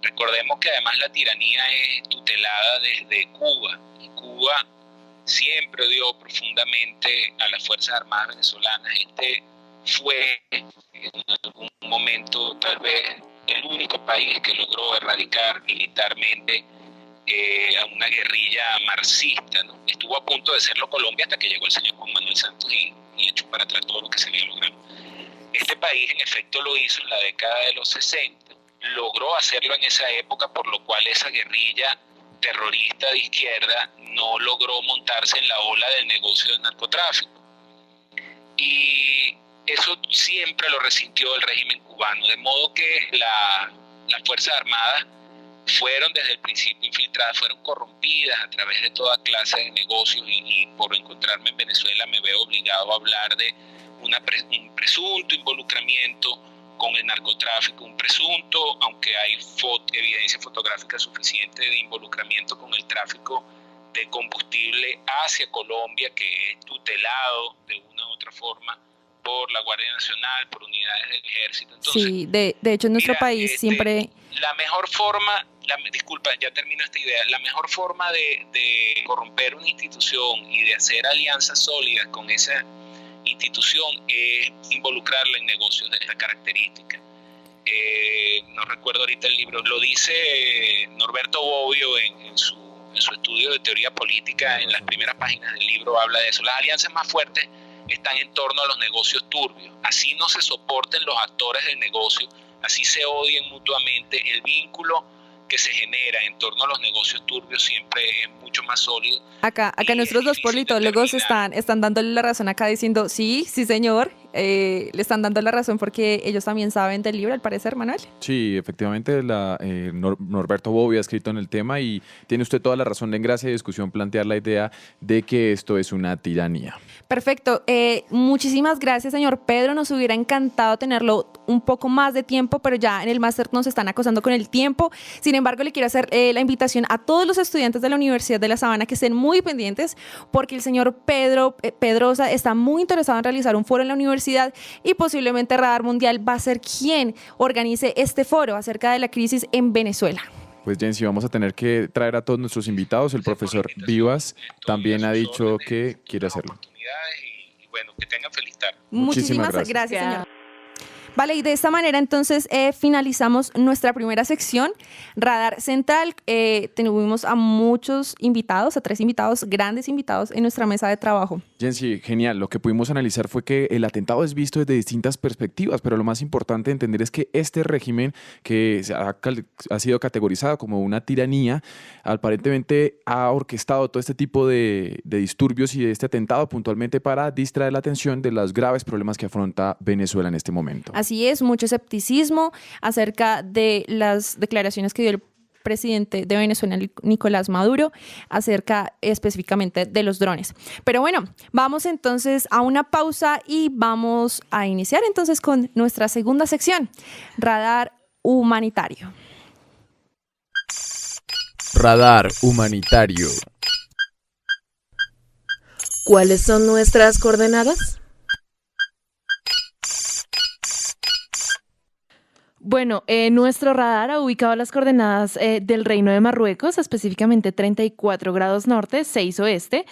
Recordemos que además la tiranía es tutelada desde Cuba, y Cuba siempre odió profundamente a las Fuerzas Armadas venezolanas. Este fue en algún momento tal vez el único país que logró erradicar militarmente a una guerrilla marxista, ¿no? Estuvo a punto de serlo Colombia hasta que llegó el señor Juan Manuel Santos y echó para atrás todo lo que se había logrado. Este país en efecto lo hizo en la década de los 60, logró hacerlo en esa época, por lo cual esa guerrilla terrorista de izquierda no logró montarse en la ola del negocio del narcotráfico. Y eso siempre lo resintió el régimen cubano, de modo que las Fuerzas Armadas fueron desde el principio infiltradas, fueron corrompidas a través de toda clase de negocios y por encontrarme en Venezuela me veo obligado a hablar de un presunto involucramiento con el narcotráfico, un presunto, aunque hay evidencia fotográfica suficiente de involucramiento con el tráfico de combustible hacia Colombia, que es tutelado de una u otra forma por la Guardia Nacional, por unidades del Ejército. Entonces, sí, de hecho en nuestro país siempre... La mejor forma, disculpa, ya termino esta idea, la mejor forma de corromper una institución y de hacer alianzas sólidas con esa institución es involucrarla en negocios de esta característica. No recuerdo ahorita el libro, lo dice Norberto Bobbio en su estudio de teoría política, en las primeras páginas del libro habla de eso. Las alianzas más fuertes están en torno a los negocios turbios. Así no se soporten los actores del negocio, así se odien mutuamente, el vínculo que se genera en torno a los negocios turbios siempre es mucho más sólido. Acá nuestros dos politólogos están dándole la razón acá diciendo, sí señor, le están dando la razón porque ellos también saben del libro, al parecer, Manuel. Sí, efectivamente, Norberto Bobbio ha escrito en el tema y tiene usted toda la razón de en gracia y discusión plantear la idea de que esto es una tiranía. Perfecto, muchísimas gracias, señor Pedro, nos hubiera encantado tenerlo un poco más de tiempo, pero ya en el máster nos están acosando con el tiempo. Sin embargo, le quiero hacer la invitación a todos los estudiantes de la Universidad de La Sabana que estén muy pendientes porque el señor Pedrosa está muy interesado en realizar un foro en la universidad y posiblemente Radar Mundial va a ser quien organice este foro acerca de la crisis en Venezuela. Pues Jensi, vamos a tener que traer a todos nuestros invitados. El profesor Vivas también ha dicho que quiere hacerlo. Y bueno, que tengan feliz tarde. Muchísimas gracias, señor. Vale, y de esta manera entonces finalizamos nuestra primera sección, Radar Central. Tuvimos a muchos invitados, a 3 invitados, grandes invitados en nuestra mesa de trabajo. Jensi, genial. Lo que pudimos analizar fue que el atentado es visto desde distintas perspectivas, pero lo más importante de entender es que este régimen que ha sido categorizado como una tiranía, aparentemente ha orquestado todo este tipo de disturbios y de este atentado puntualmente para distraer la atención de los graves problemas que afronta Venezuela en este momento. Así es, mucho escepticismo acerca de las declaraciones que dio el presidente de Venezuela, Nicolás Maduro, acerca específicamente de los drones. Pero bueno, vamos entonces a una pausa y vamos a iniciar entonces con nuestra segunda sección, Radar Humanitario. Radar Humanitario. ¿Cuáles son nuestras coordenadas? Bueno, nuestro radar ha ubicado las coordenadas del Reino de Marruecos, específicamente 34 grados norte, 6 oeste,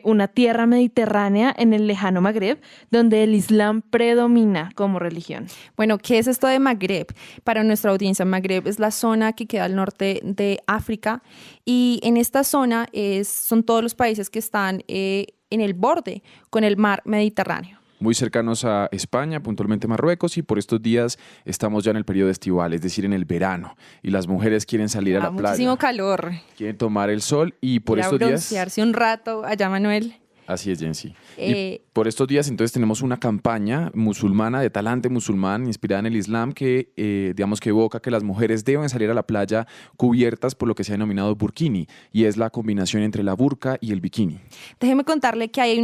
una tierra mediterránea en el lejano Magreb, donde el Islam predomina como religión. Bueno, ¿qué es esto de Magreb? Para nuestra audiencia, Magreb es la zona que queda al norte de África y en esta zona son todos los países que están en el borde con el mar Mediterráneo. Muy cercanos a España, puntualmente Marruecos, y por estos días estamos ya en el periodo estival, es decir, en el verano, y las mujeres quieren salir a la playa. Muchísimo calor. Quieren tomar el sol y por estos días... broncearse un rato allá, Manuel. Así es, Jensi. Y por estos días entonces tenemos una campaña musulmana, de talante musulmán, inspirada en el Islam, que digamos que evoca que las mujeres deben salir a la playa cubiertas por lo que se ha denominado burkini, y es la combinación entre la burka y el bikini. Déjeme contarle que hay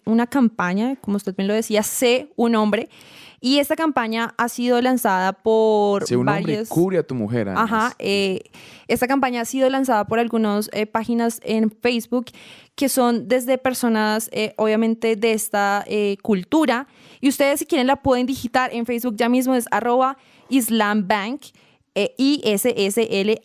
una campaña, como usted bien lo decía, Sé un hombre, y esta campaña ha sido lanzada por Sé un hombre, cubre a tu mujer. Además. Ajá, esta campaña ha sido lanzada por algunas páginas en Facebook que son desde personas, obviamente, de esta cultura, y ustedes si quieren la pueden digitar en Facebook ya mismo, es @IslamBank. ISSLAMBANK.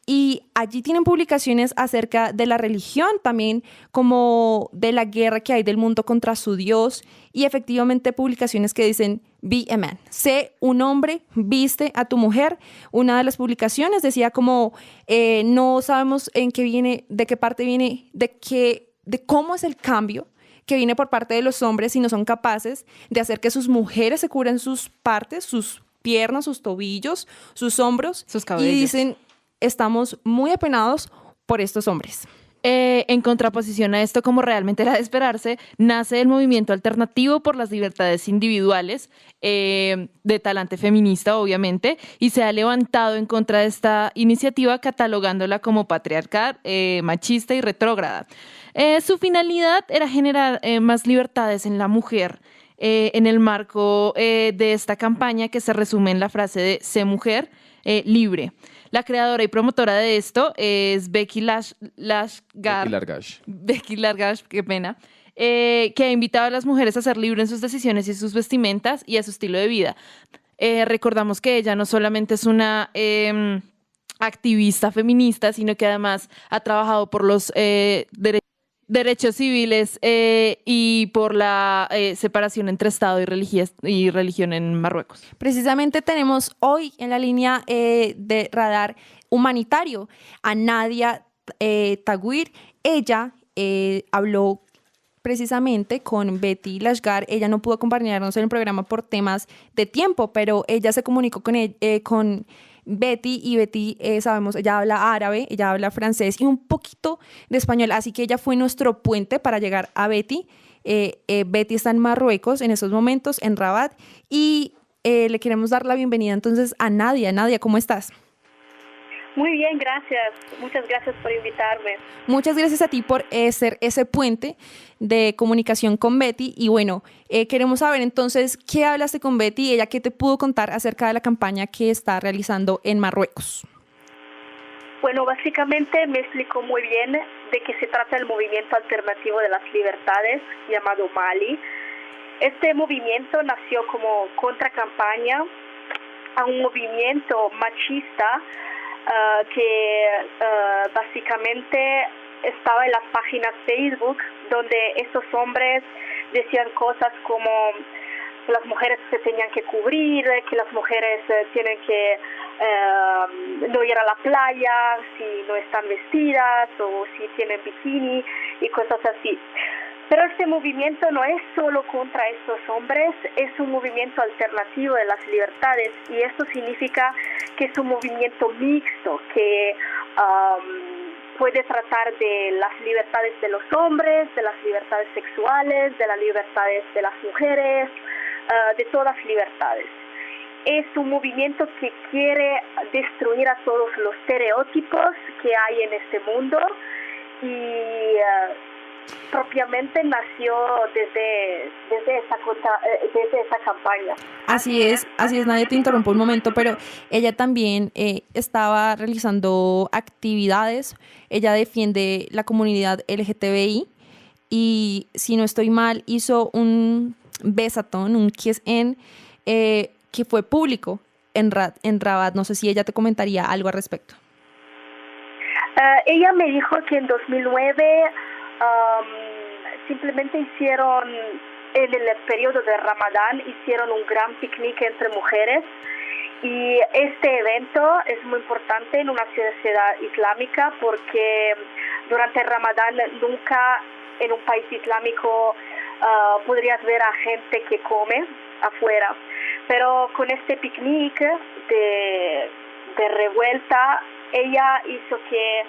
Y allí tienen publicaciones acerca de la religión, también como de la guerra que hay del mundo contra su Dios, y efectivamente publicaciones que dicen be a man, sé un hombre, viste a tu mujer. Una de las publicaciones decía como no sabemos en qué viene, de qué parte viene, de cómo es el cambio que viene por parte de los hombres si no son capaces de hacer que sus mujeres se cubran sus partes, sus piernas, sus tobillos, sus hombros, sus cabellos. Y dicen: estamos muy apenados por estos hombres. En contraposición a esto, como realmente era de esperarse, nace el movimiento alternativo por las libertades individuales, de talante feminista, obviamente, y se ha levantado en contra de esta iniciativa, catalogándola como patriarcal, machista y retrógrada. Su finalidad era generar más libertades en la mujer, en el marco de esta campaña que se resume en la frase de "sé mujer, libre". La creadora y promotora de esto es Becky Largash, qué pena, que ha invitado a las mujeres a ser libres en sus decisiones y sus vestimentas y a su estilo de vida. Recordamos que ella no solamente es una activista feminista, sino que además ha trabajado por los derechos civiles y por la separación entre Estado y religión en Marruecos. Precisamente tenemos hoy en la línea de radar humanitario a Nadia Taguir. Ella habló precisamente con Betty Lashgar. Ella no pudo acompañarnos en el programa por temas de tiempo, pero ella se comunicó con Betty, y Betty, sabemos, ella habla árabe, ella habla francés y un poquito de español, así que ella fue nuestro puente para llegar a Betty. Betty está en Marruecos en esos momentos, en Rabat, y le queremos dar la bienvenida entonces a Nadia. Nadia, ¿cómo estás? Muy bien, gracias. Muchas gracias por invitarme. Muchas gracias a ti por ser ese puente de comunicación con Betty. Y bueno, queremos saber entonces qué hablaste con Betty, ella qué te pudo contar acerca de la campaña que está realizando en Marruecos. Bueno, básicamente me explicó muy bien de qué se trata el movimiento alternativo de las libertades, llamado Mali. Este movimiento nació como contracampaña a un movimiento machista que básicamente estaba en las páginas Facebook, donde estos hombres decían cosas como que las mujeres se tenían que cubrir, que las mujeres tienen que no ir a la playa si no están vestidas o si tienen bikini y cosas así. Pero este movimiento no es solo contra estos hombres, es un movimiento alternativo de las libertades, y esto significa que es un movimiento mixto que puede tratar de las libertades de los hombres, de las libertades sexuales, de las libertades de las mujeres, de todas las libertades. Es un movimiento que quiere destruir a todos los estereotipos que hay en este mundo, y propiamente nació desde esa campaña. Así es, Nadia, te interrumpo un momento, pero ella también estaba realizando actividades. Ella defiende la comunidad LGTBI y, si no estoy mal, hizo un besatón, un kiss in, que fue público en Rabat. No sé si ella te comentaría algo al respecto. Ella me dijo que en 2009 simplemente hicieron, en el periodo de Ramadán, hicieron un gran picnic entre mujeres, y este evento es muy importante en una sociedad islámica porque durante el Ramadán nunca en un país islámico podrías ver a gente que come afuera, pero con este picnic de revuelta, ella hizo que,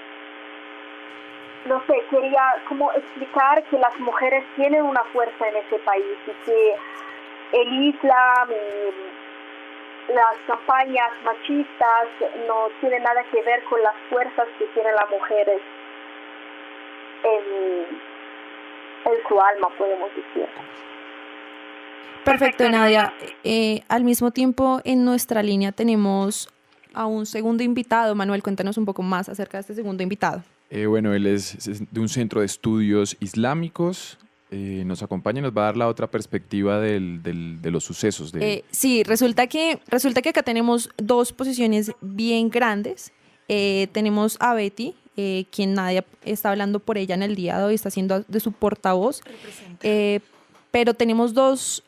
no sé, quería como explicar que las mujeres tienen una fuerza en ese país, y que el Islam y las campañas machistas no tienen nada que ver con las fuerzas que tienen las mujeres en su alma, podemos decir. Perfecto, Nadia. Al mismo tiempo, en nuestra línea tenemos a un segundo invitado. Manuel, cuéntanos un poco más acerca de este segundo invitado. Bueno, él es de un centro de estudios islámicos nos acompaña y nos va a dar la otra perspectiva de los sucesos. Sí, resulta que acá tenemos dos posiciones bien grandes. Tenemos a Betty, quien Nadia está hablando por ella en el día de hoy, está haciendo de su portavoz, pero tenemos dos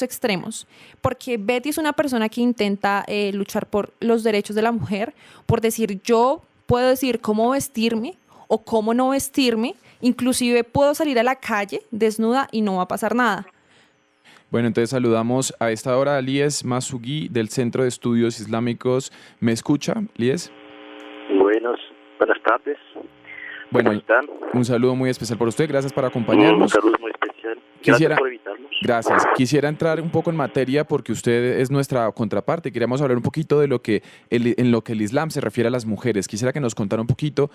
extremos, porque Betty es una persona que intenta luchar por los derechos de la mujer, por decir, yo puedo decir cómo vestirme o cómo no vestirme, inclusive puedo salir a la calle desnuda y no va a pasar nada. Bueno, entonces saludamos a esta hora a Lies Masugui del Centro de Estudios Islámicos. ¿Me escucha, Lies? Buenas tardes. Bueno, ¿Cómo están? Un saludo muy especial por usted, gracias por acompañarnos. Un saludo muy especial. Gracias por invitarnos. Gracias. Quisiera entrar un poco en materia porque usted es nuestra contraparte. Queríamos hablar un poquito de en lo que el Islam se refiere a las mujeres. Quisiera que nos contara un poquito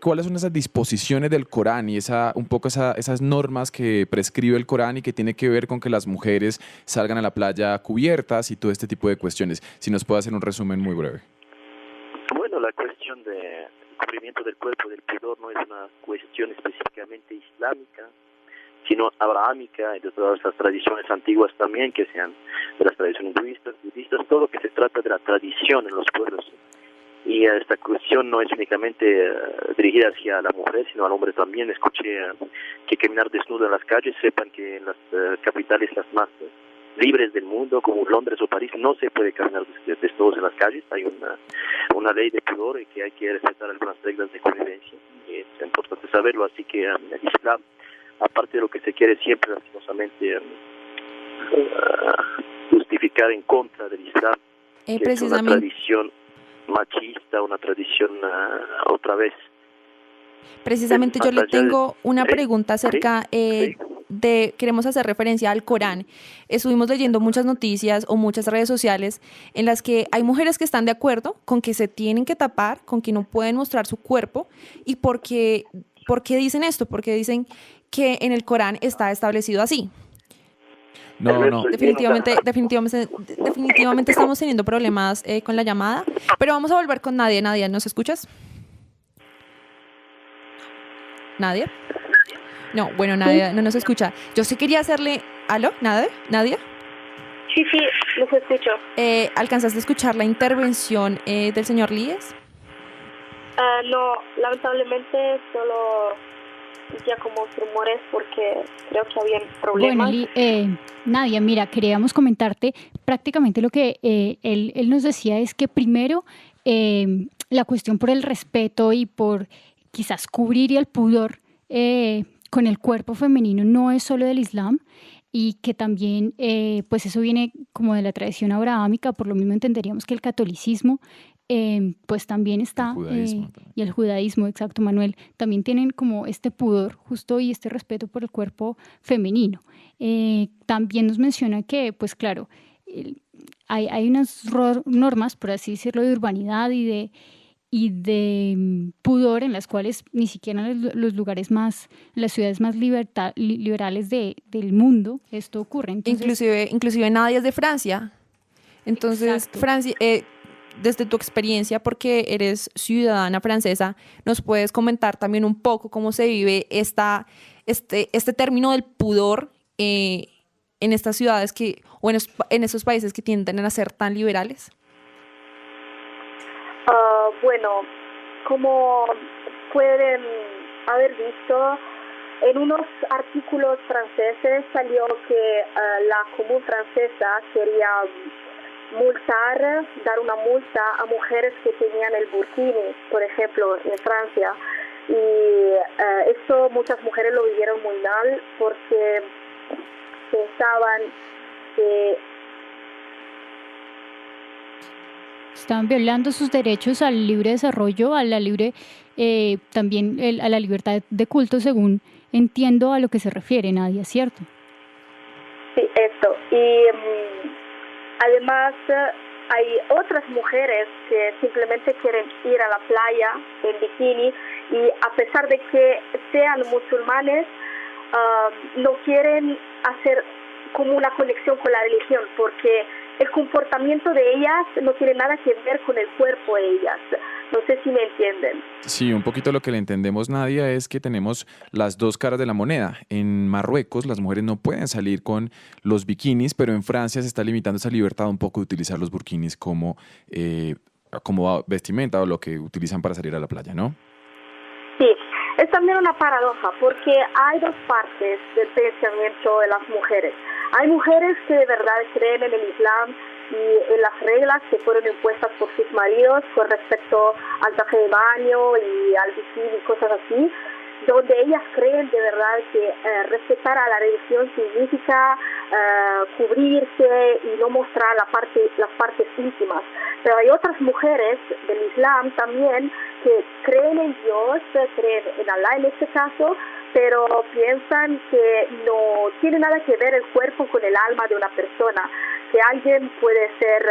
cuáles son esas disposiciones del Corán y esas normas que prescribe el Corán y que tiene que ver con que las mujeres salgan a la playa cubiertas y todo este tipo de cuestiones. Si nos puede hacer un resumen muy breve. Bueno, la cuestión de cubrimiento del cuerpo del pudor no es una cuestión específicamente islámica, sino abrahámica y de todas las tradiciones antiguas también, que sean de las tradiciones budistas, todo lo que se trata de la tradición en los pueblos. Y esta cuestión no es únicamente dirigida hacia la mujer, sino al hombre también. Escuché que caminar desnudo en las calles, sepan que en las capitales las más libres del mundo, como Londres o París, no se puede caminar desnudos en las calles. Hay una ley de pudor y que hay que respetar algunas reglas de convivencia. Y es importante saberlo, así que el Islam, aparte de lo que se quiere siempre lastimosamente justificar en contra del Islam, que es una tradición machista, una tradición otra vez. Precisamente yo le tengo una pregunta acerca queremos hacer referencia al Corán. Estuvimos leyendo muchas noticias o muchas redes sociales en las que hay mujeres que están de acuerdo con que se tienen que tapar, con que no pueden mostrar su cuerpo. ¿Y por qué dicen esto? Porque dicen que en el Corán está establecido así. No. Definitivamente estamos teniendo problemas con la llamada, pero vamos a volver con Nadia. Nadia, ¿nos escuchas? ¿Nadia? No, bueno, Nadia no nos escucha. Yo sí quería hacerle... ¿Aló? ¿Nadia? Sí, los escucho. ¿Alcanzaste a escuchar la intervención del señor Lies? No, lamentablemente solo ya como rumores porque creo que habían problemas. Bueno, Nadia, mira, queríamos comentarte prácticamente lo que él nos decía es que primero la cuestión por el respeto y por quizás cubrir el pudor con el cuerpo femenino no es solo del Islam y que también pues eso viene como de la tradición abrahámica, por lo mismo entenderíamos que el catolicismo pues también está, y el judaísmo, exacto, Manuel, también tienen como este pudor justo y este respeto por el cuerpo femenino. También nos menciona que, pues claro, hay unas normas, por así decirlo, de urbanidad y de pudor en las cuales ni siquiera en los lugares más, en las ciudades más liberales del mundo esto ocurre. Entonces, inclusive Nadia es de Francia. Entonces, exacto. Francia... desde tu experiencia, porque eres ciudadana francesa, ¿nos puedes comentar también un poco cómo se vive este término del pudor en estas ciudades o en esos países que tienden a ser tan liberales? Bueno, como pueden haber visto, en unos artículos franceses salió que la Común Francesa quería dar una multa a mujeres que tenían el burkini, por ejemplo, en Francia. Y eso muchas mujeres lo vivieron muy mal porque pensaban que estaban violando sus derechos al libre desarrollo, a la libre también a la libertad de culto, según entiendo a lo que se refiere, Nadia, ¿cierto? Sí, esto. Y además, hay otras mujeres que simplemente quieren ir a la playa en bikini y a pesar de que sean musulmanes, no quieren hacer como una conexión con la religión porque el comportamiento de ellas no tiene nada que ver con el cuerpo de ellas. No sé si me entienden. Sí, un poquito lo que le entendemos, Nadia, es que tenemos las dos caras de la moneda. En Marruecos las mujeres no pueden salir con los bikinis, pero en Francia se está limitando esa libertad un poco de utilizar los burkinis como vestimenta o lo que utilizan para salir a la playa, ¿no? Sí, es también una paradoja porque hay dos partes del pensamiento de las mujeres. Hay mujeres que de verdad creen en el Islam y en las reglas que fueron impuestas por sus maridos con respecto al traje de baño y al bikini y cosas así, donde ellas creen de verdad que respetar a la religión significa cubrirse y no mostrar las partes íntimas. Pero hay otras mujeres del Islam también que creen en Dios, creen en Allah en este caso, pero piensan que no tiene nada que ver el cuerpo con el alma de una persona, que alguien puede ser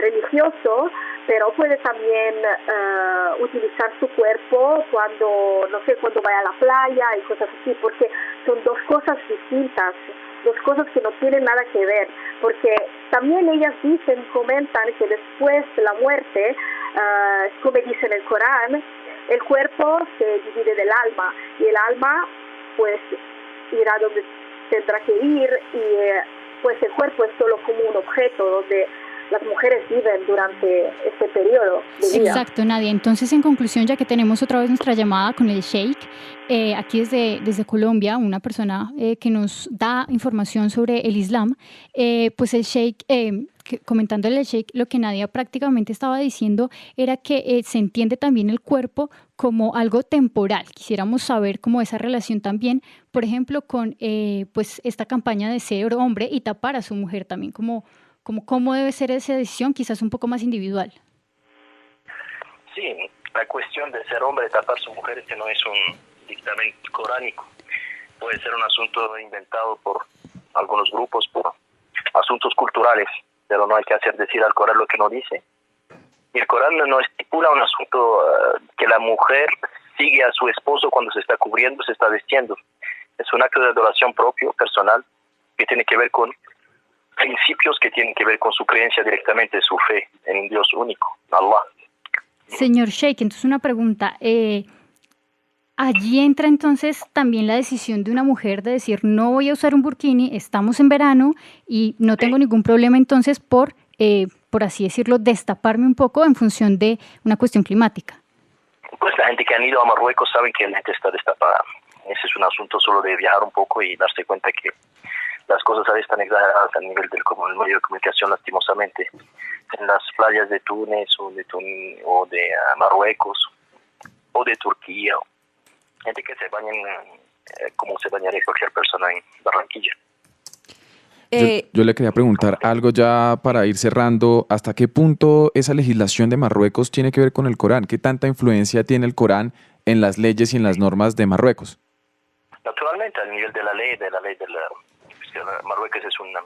religioso, pero puede también utilizar su cuerpo cuando vaya a la playa y cosas así, porque son dos cosas distintas, dos cosas que no tienen nada que ver, porque también ellas comentan que después de la muerte, como dice en el Corán, el cuerpo se divide del alma y el alma pues irá donde tendrá que ir y pues el cuerpo es solo como un objeto donde las mujeres viven durante este periodo de vida. Exacto, Nadia. Entonces, en conclusión, ya que tenemos otra vez nuestra llamada con el Sheikh, aquí desde Colombia, una persona que nos da información sobre el Islam, pues el Sheikh, comentándole al Sheikh, lo que Nadia prácticamente estaba diciendo era que se entiende también el cuerpo como algo temporal. Quisiéramos saber cómo esa relación también, por ejemplo, con pues esta campaña de ser hombre y tapar a su mujer también, ¿cómo debe ser esa decisión, quizás un poco más individual? Sí, la cuestión de ser hombre y tapar a su mujer este no es un dictamen coránico. Puede ser un asunto inventado por algunos grupos, por asuntos culturales, pero no hay que hacer decir al Corán lo que no dice. Y el Corán no estipula un asunto que la mujer sigue a su esposo cuando se está cubriendo, se está vestiendo. Es un acto de adoración propio, personal, que tiene que ver con principios que tienen que ver con su creencia directamente, su fe en un Dios único, Allah. Señor Sheikh, entonces una pregunta. Allí entra entonces también la decisión de una mujer de decir no voy a usar un burkini, estamos en verano y no tengo ningún problema entonces por así decirlo, destaparme un poco en función de una cuestión climática. Pues la gente que han ido a Marruecos sabe que la gente está destapada. Ese es un asunto solo de viajar un poco y darse cuenta que las cosas ahí están exageradas a nivel del medio de comunicación, lastimosamente. En las playas de Túnez o de Marruecos o de Turquía, gente que se bañan como se bañaría cualquier persona en Barranquilla. Yo le quería preguntar algo ya para ir cerrando. ¿Hasta qué punto esa legislación de Marruecos tiene que ver con el Corán? ¿Qué tanta influencia tiene el Corán en las leyes y en las normas de Marruecos? Naturalmente, al nivel de la ley Marruecos es una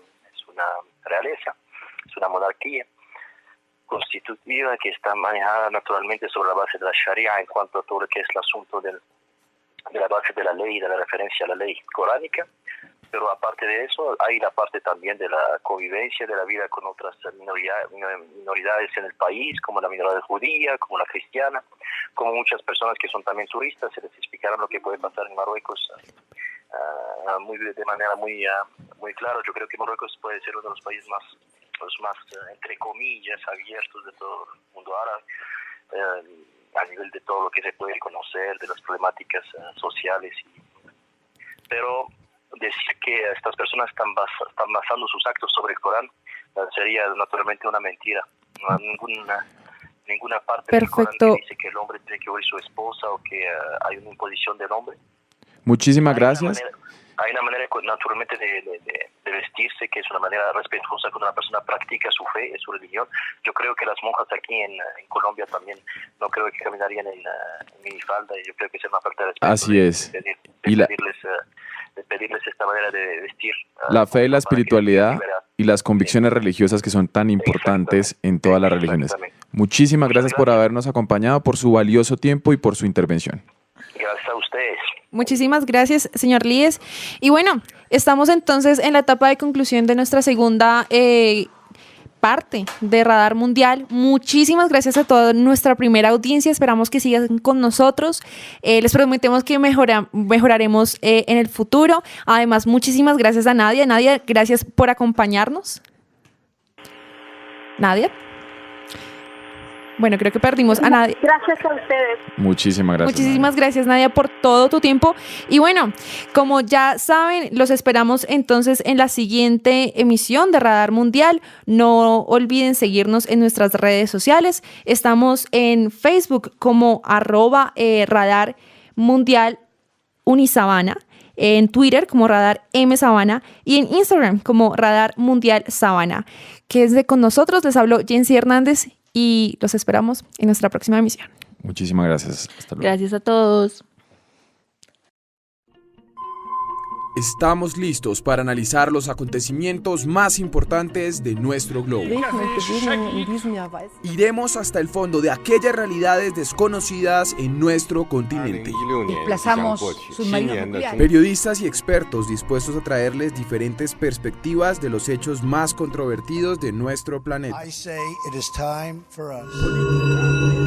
realeza, es una monarquía constitutiva que está manejada naturalmente sobre la base de la Sharia en cuanto a todo lo que es el asunto de la base de la ley, de la referencia a la ley coránica. Pero aparte de eso, hay la parte también de la convivencia, de la vida con otras minoridades en el país, como la minoría judía, como la cristiana, como muchas personas que son también turistas, se les explicaron lo que puede pasar en Marruecos de manera muy clara. Yo creo que Marruecos puede ser uno de los países más entre comillas, abiertos de todo el mundo árabe, a nivel de todo lo que se puede conocer, de las problemáticas sociales. Pero decir que estas personas están basando sus actos sobre el Corán sería naturalmente una mentira. No hay ninguna parte del Corán que dice que el hombre tiene que oír a su esposa o que hay una imposición del hombre. Muchísimas gracias. Hay una manera naturalmente de vestirse que es una manera respetuosa cuando una persona practica su fe, su religión. Yo creo que las monjas aquí en Colombia también no creo que caminarían en minifalda, y yo creo que es una falta de respeto. Así es. De pedirles esta manera de vestir. La fe y la espiritualidad y las convicciones religiosas que son tan importantes en todas las religiones. Muchísimas gracias por habernos acompañado, por su valioso tiempo y por su intervención. Gracias a ustedes. Muchísimas gracias, señor Líes. Y bueno, estamos entonces en la etapa de conclusión de nuestra segunda parte de Radar Mundial. Muchísimas gracias a toda nuestra primera audiencia. Esperamos que sigan con nosotros. Les prometemos que mejoraremos en el futuro. Además, muchísimas gracias a Nadia. Nadia, gracias por acompañarnos. Nadia. Bueno, creo que perdimos a Nadia. Gracias a ustedes. Muchísimas gracias. Muchísimas gracias, Nadia, por todo tu tiempo. Y bueno, como ya saben, los esperamos entonces en la siguiente emisión de Radar Mundial. No olviden seguirnos en nuestras redes sociales. Estamos en Facebook como @Radar Mundial Unisabana, en Twitter como Radar M Sabana y en Instagram como Radar Mundial Sabana. Quédense con nosotros, les habló Jensi Hernández y los esperamos en nuestra próxima emisión. Muchísimas gracias. Hasta luego. Gracias a todos. Estamos listos para analizar los acontecimientos más importantes de nuestro globo. Iremos hasta el fondo de aquellas realidades desconocidas en nuestro continente. Desplazamos submarinos nucleares. Periodistas y expertos dispuestos a traerles diferentes perspectivas de los hechos más controvertidos de nuestro planeta. I say it is time for us.